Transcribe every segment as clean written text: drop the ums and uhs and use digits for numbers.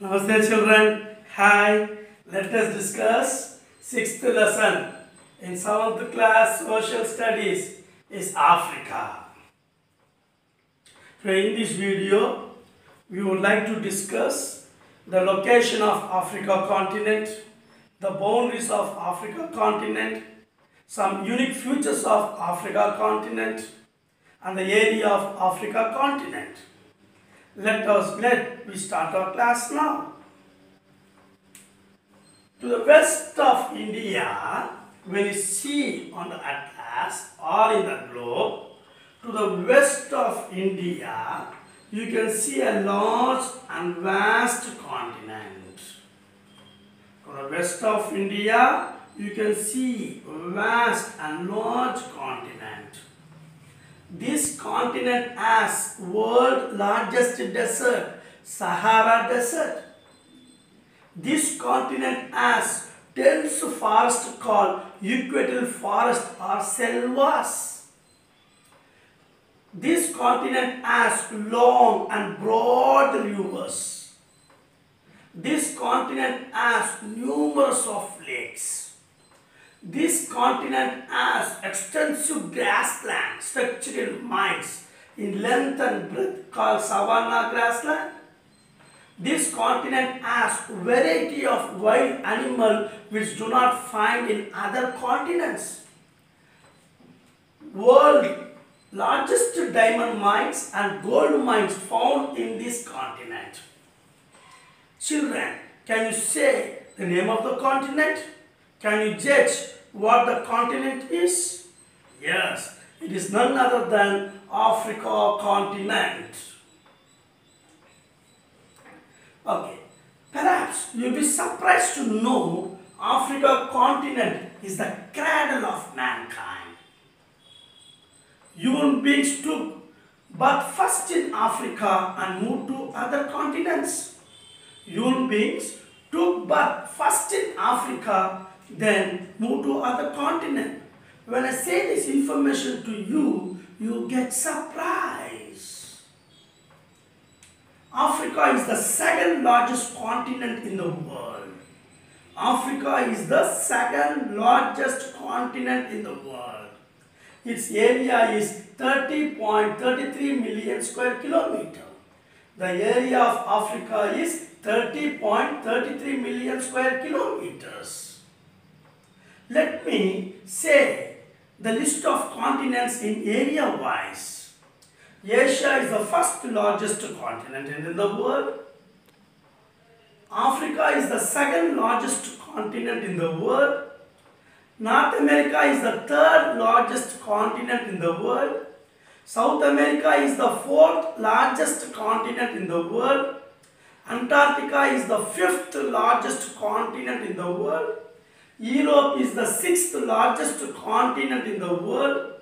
Namaste children. Hi. Let us discuss sixth lesson in 7th class social studies is Africa. So in this video, we would like to discuss the location of Africa continent, the boundaries of Africa continent, some unique features of Africa continent, and the area of Africa continent. Let we start our class now. To the west of India, when you see on the atlas or in the globe, to the west of India, you can see a large and vast continent. To the west of India, you can see a vast and large continent. This continent has world's largest desert, Sahara Desert. This continent has dense forest called equatorial forest or selvas. This continent has long and broad rivers. This continent has numerous of lakes. This continent has extensive grassland structured in miles in length and breadth called savanna grassland. This continent has variety of wild animals which do not find in other continents. World largest diamond mines and gold mines found in this continent. Children, can you say the name of the continent? Can you judge what the continent is? Yes, it is none other than Africa continent. Okay, perhaps you will be surprised to know Africa continent is the cradle of mankind. Human beings took birth first in Africa and moved to other continents. Human beings took birth first in Africa, then moved to other continent. When I say this information to you, you get surprised. Africa is the second largest continent in the world. Africa is the second largest continent in the world. Its area is 30.33 million square kilometers. The area of Africa is 30.33 million square kilometers. Let me say the list of continents in area wise. Asia is the first largest continent in the world. Africa is the second largest continent in the world. North America is the third largest continent in the world. South America is the fourth largest continent in the world. Antarctica is the fifth largest continent in the world. Europe is the sixth largest continent in the world.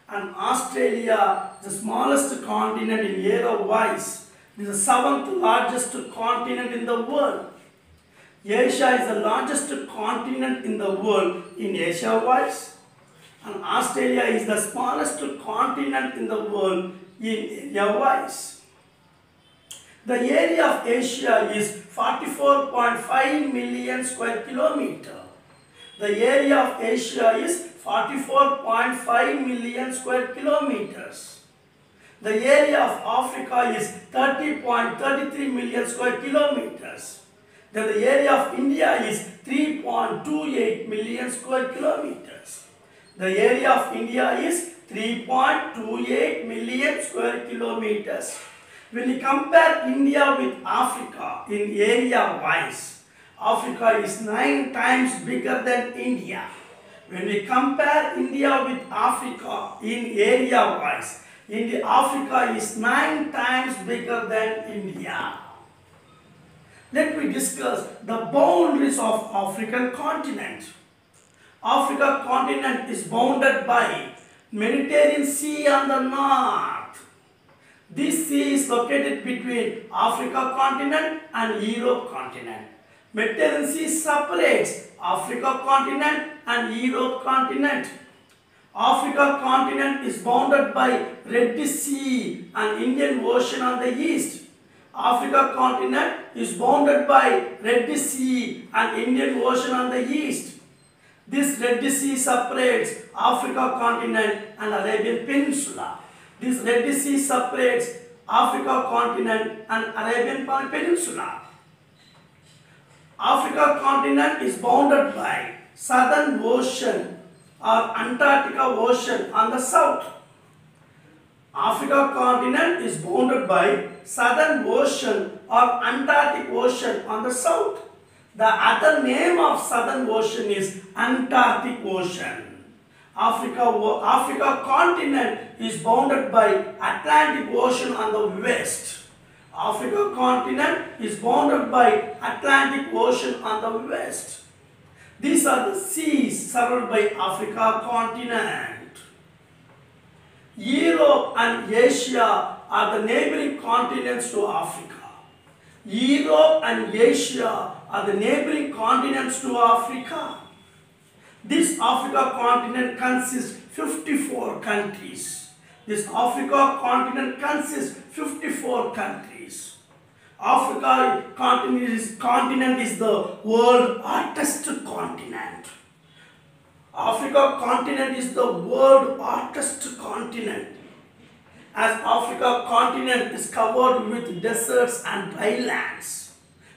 And Australia, the smallest continent in area wise, is the seventh largest continent in the world. Asia is the largest continent in the world in Asia wise. And Australia is the smallest continent in the world in area wise. The area of Asia is 44.5 million square kilometers. The area of Asia is 44.5 million square kilometers. The area of Africa is 30.33 million square kilometers. Then the area of India is 3.28 million square kilometers. The area of India is 3.28 million square kilometers. When you compare India with Africa in area wise, Africa is 9 times bigger than India. When we compare India with Africa in area wise, Africa is 9 times bigger than India. Let me discuss the boundaries of African continent. Africa continent is bounded by Mediterranean Sea on the north. This sea is located between Africa continent and Europe continent. Mediterranean Sea separates Africa continent and Europe continent. Africa continent is bounded by Red Sea and Indian Ocean on the east. Africa continent is bounded by Red Sea and Indian Ocean on the east. This Red Sea separates Africa continent and Arabian Peninsula. This Red Sea separates Africa continent and Arabian Peninsula. Africa continent is bounded by Southern Ocean or Antarctica Ocean on the south. Africa continent is bounded by Southern Ocean or Antarctic Ocean on the south. The other name of Southern Ocean is Antarctic Ocean. Africa continent is bounded by Atlantic Ocean on the west. Africa continent is bounded by Atlantic Ocean on the west. These are the seas surrounded by Africa continent. Europe and Asia are the neighboring continents to Africa. Europe and Asia are the neighboring continents to Africa. This Africa continent consists 54 countries. This Africa continent consists 54 countries. Africa continent is the world's hottest continent. Africa continent is the world's hottest continent, as Africa continent is covered with deserts and dry lands,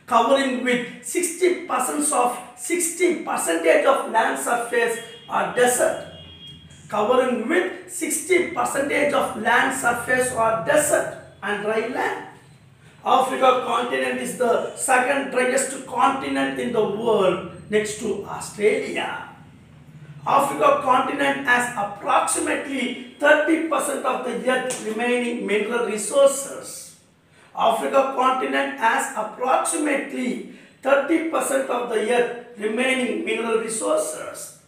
covering with 60% of land surface or desert, covering with 60% of land surface or desert and dry land. Africa continent is the second driest continent in the world next to Australia. Africa continent has approximately 30% of the Earth's remaining mineral resources. Africa continent has approximately 30% of the Earth's remaining mineral resources.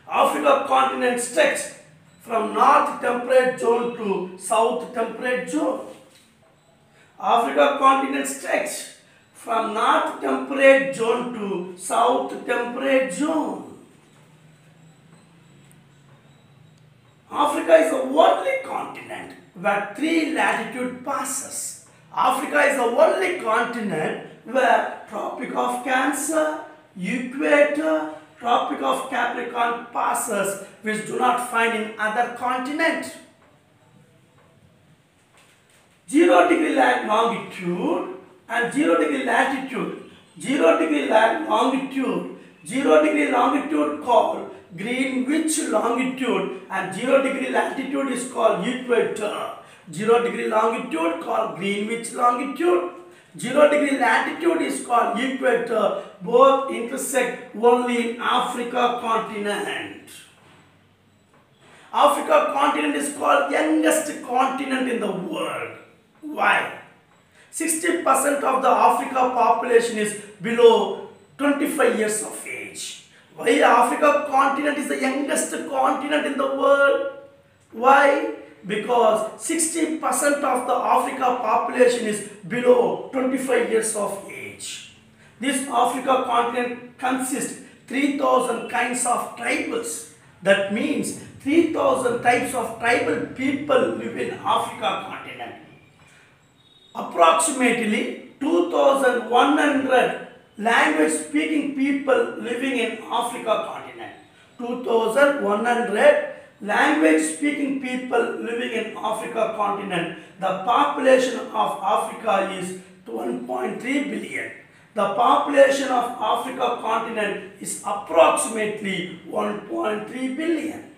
Africa continent stretches from north temperate zone to south temperate zone. Africa continent stretches from north temperate zone to south temperate zone. Africa is a only continent where 3 latitude passes. Africa is the only continent where Tropic of Cancer, Equator, Tropic of Capricorn passes, which do not find in other continents. 0 degree longitude and 0 degree latitude. 0 degree longitude. 0 degree longitude called Greenwich longitude and 0 degree latitude is called equator. 0 degree longitude called Greenwich longitude. 0 degree latitude is called equator. Both intersect only in Africa continent. Africa continent is called youngest continent in the world. Why? 60% of the Africa population is below 25 years of age. Why Africa continent is the youngest continent in the world? Why? Because 60% of the Africa population is below 25 years of age. This Africa continent consists 3,000 kinds of tribals. That means 3,000 types of tribal people live in Africa continent. Approximately 2,100 language speaking people living in Africa continent. 2,100 language speaking people living in Africa continent. The population of Africa is 1.3 billion. The population of Africa continent is approximately 1.3 billion.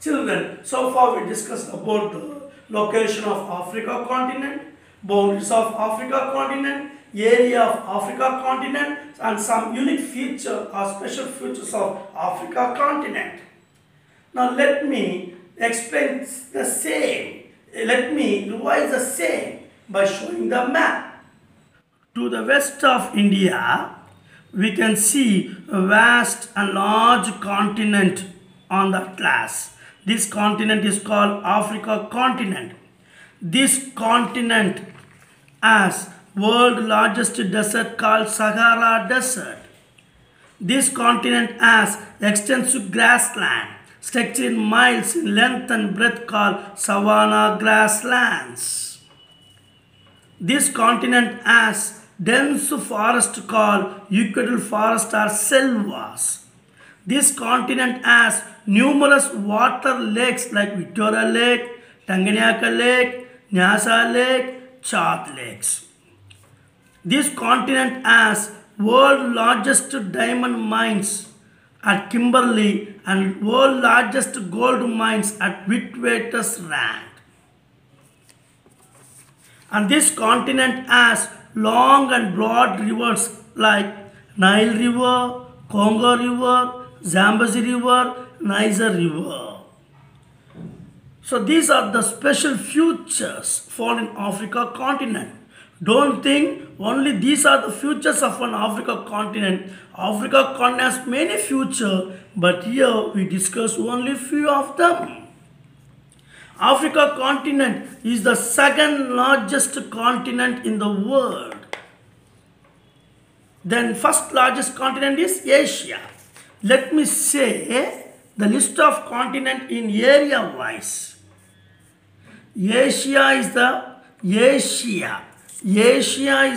Children, so far we discussed about the location of Africa continent, boundaries of Africa continent, area of Africa continent, and some unique feature or special features of Africa continent. Now let me explain the same. Let me revise the same by showing the map. To the west of India, we can see a vast and large continent on the atlas. This continent is called Africa continent. This continent has world's largest desert called Sahara Desert. This continent has extensive grassland stretched in miles in length and breadth called savanna grasslands. This continent has dense forest called equatorial forest or selvas. This continent has numerous water lakes like Victoria Lake, Tanganyika Lake, Nyasa Lake, Chat Lakes. This continent has world largest diamond mines at Kimberley and world largest gold mines at Witwatersrand. And this continent has long and broad rivers like Nile River, Congo River, Zambezi River, Niger River. So these are the special features found in Africa continent. Don't think only these are the features of an Africa continent. Africa continent has many features, but here we discuss only few of them. Africa continent is the second largest continent in the world. Then first largest continent is Asia. Let me say the list of continent in area wise. Asia is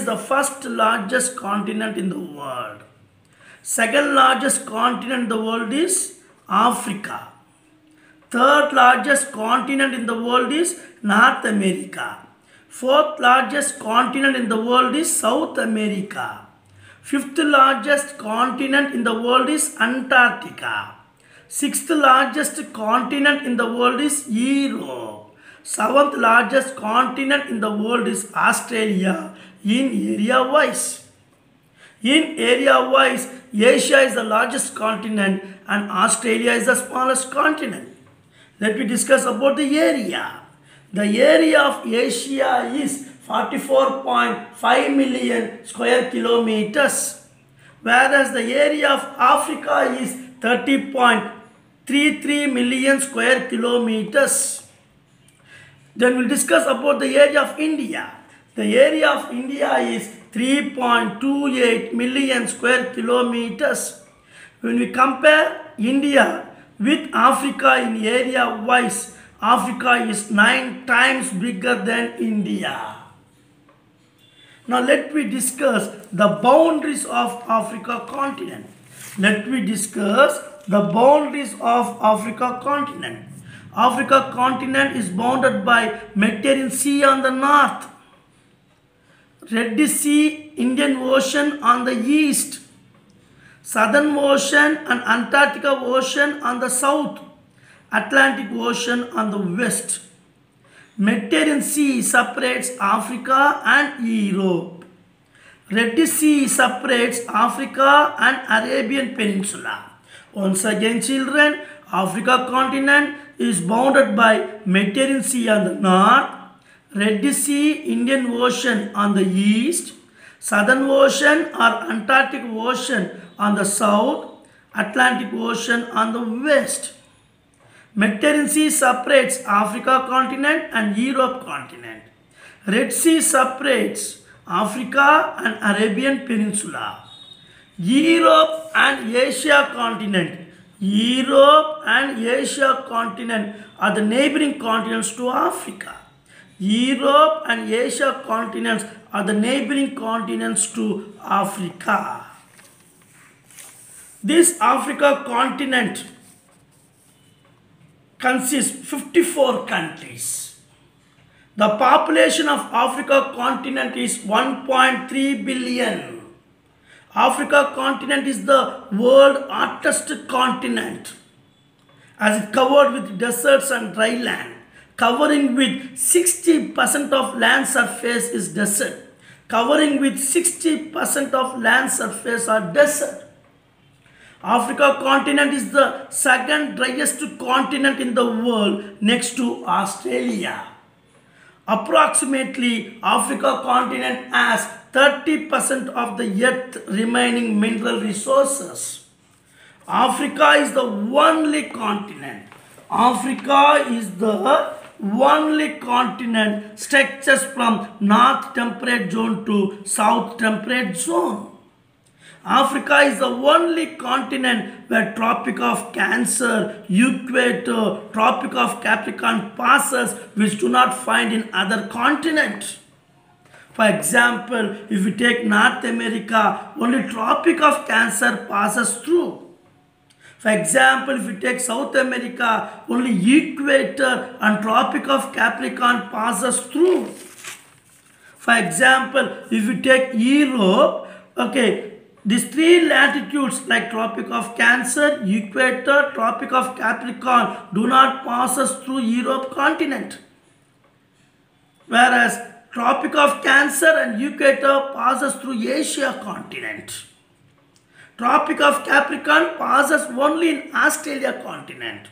the first largest continent in the world. Second largest continent in the world is Africa. Third largest continent in the world is North America. Fourth largest continent in the world is South America. Fifth largest continent in the world is Antarctica. Sixth largest continent in the world is Europe. Seventh largest continent in the world is Australia in area wise. In area wise, Asia is the largest continent and Australia is the smallest continent. Let me discuss about the area. The area of Asia is 44.5 million square kilometers, whereas the area of Africa is 30.33 million square kilometers. Then we'll discuss about the area of India. The area of India is 3.28 million square kilometers. When we compare India with Africa in area wise, Africa is 9 times bigger than India. Now let me discuss the boundaries of Africa continent. Let me discuss the boundaries of Africa continent. Africa continent is bounded by Mediterranean Sea on the north, Red Sea, Indian Ocean on the east, Southern Ocean and Antarctic Ocean on the south, Atlantic Ocean on the west. Mediterranean Sea separates Africa and Europe. Red Sea separates Africa and Arabian Peninsula. Once again children, Africa continent is bounded by Mediterranean Sea on the north, Red Sea, Indian Ocean on the east, Southern Ocean or Antarctic Ocean on the south, Atlantic Ocean on the west. Mediterranean Sea separates Africa continent and Europe continent. Red Sea separates Africa and Arabian Peninsula. Europe and Asia continent. Europe and Asia continent are the neighboring continents to Africa. Europe and Asia continents are the neighboring continents to Africa. This Africa continent consists 54 countries. The population of Africa continent is 1.3 billion. Africa continent is the world's hottest continent as it covered with deserts and dry land. Covering with 60% of land surface is desert. Covering with 60% of land surface are desert. Africa continent is the second driest continent in the world next to Australia. Approximately, Africa continent has 30% of the earth's remaining mineral resources. Africa is the only continent. Africa is the only continent stretches from north temperate zone to south temperate zone. Africa is the only continent where Tropic of Cancer, Equator, Tropic of Capricorn passes which do not find in other continents. For example, if we take North America, only Tropic of Cancer passes through. For example, if we take South America, only Equator and Tropic of Capricorn passes through. For example, if we take Europe, okay, these three latitudes like Tropic of Cancer, Equator, Tropic of Capricorn do not pass through Europe continent. Whereas Tropic of Cancer and Equator passes through Asia continent. Tropic of Capricorn passes only in Australia continent.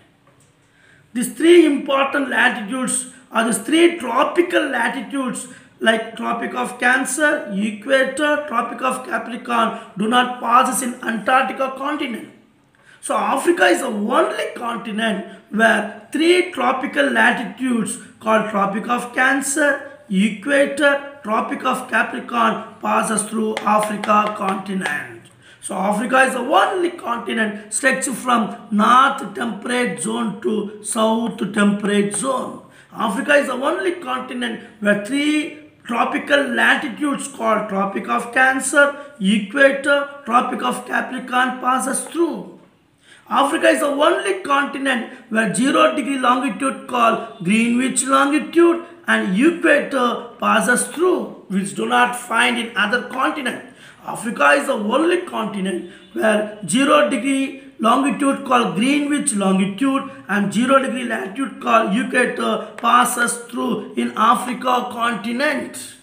These three important latitudes are the three tropical latitudes like Tropic of Cancer, Equator, Tropic of Capricorn do not pass in Antarctica continent. So Africa is the only continent where three tropical latitudes called Tropic of Cancer, Equator, Tropic of Capricorn passes through Africa continent. So Africa is the only continent stretched from north temperate zone to south temperate zone. Africa is the only continent where three tropical latitudes called Tropic of Cancer, Equator, Tropic of Capricorn passes through. Africa is the only continent where 0° longitude called Greenwich longitude and equator passes through, which do not find in other continent. Africa is the only continent where 0° longitude called Greenwich longitude and 0° latitude called equator passes through in Africa continent.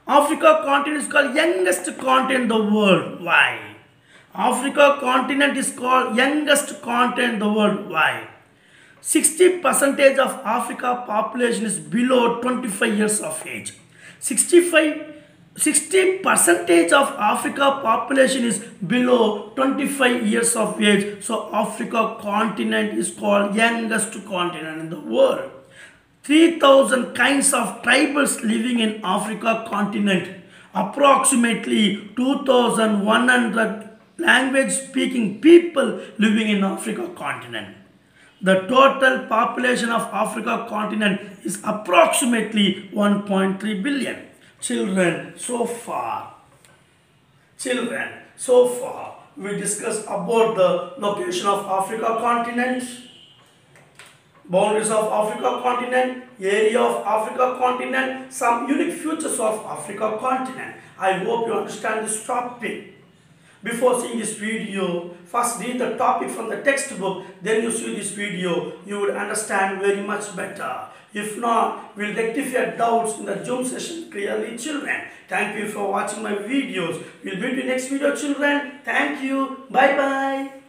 Africa continent is called youngest continent in the world. Why? Africa continent is called youngest continent in the world. Why? 60% of Africa population is below 25 years of age. 60% of Africa population is below 25 years of age. So Africa continent is called youngest continent in the world. 3,000 kinds of tribals living in Africa continent. Approximately 2,100 language speaking people living in Africa continent. The total population of Africa continent is approximately 1.3 billion. Children, so far we discussed about the location of Africa continent, boundaries of Africa continent, area of Africa continent, some unique features of Africa continent. I hope you understand this topic. Before seeing this video, first read the topic from the textbook, then you see this video, you will understand very much better. If not, we'll rectify doubts in the Zoom session clearly, children. Thank you for watching my videos. We'll meet you next video, children. Thank you. Bye-bye.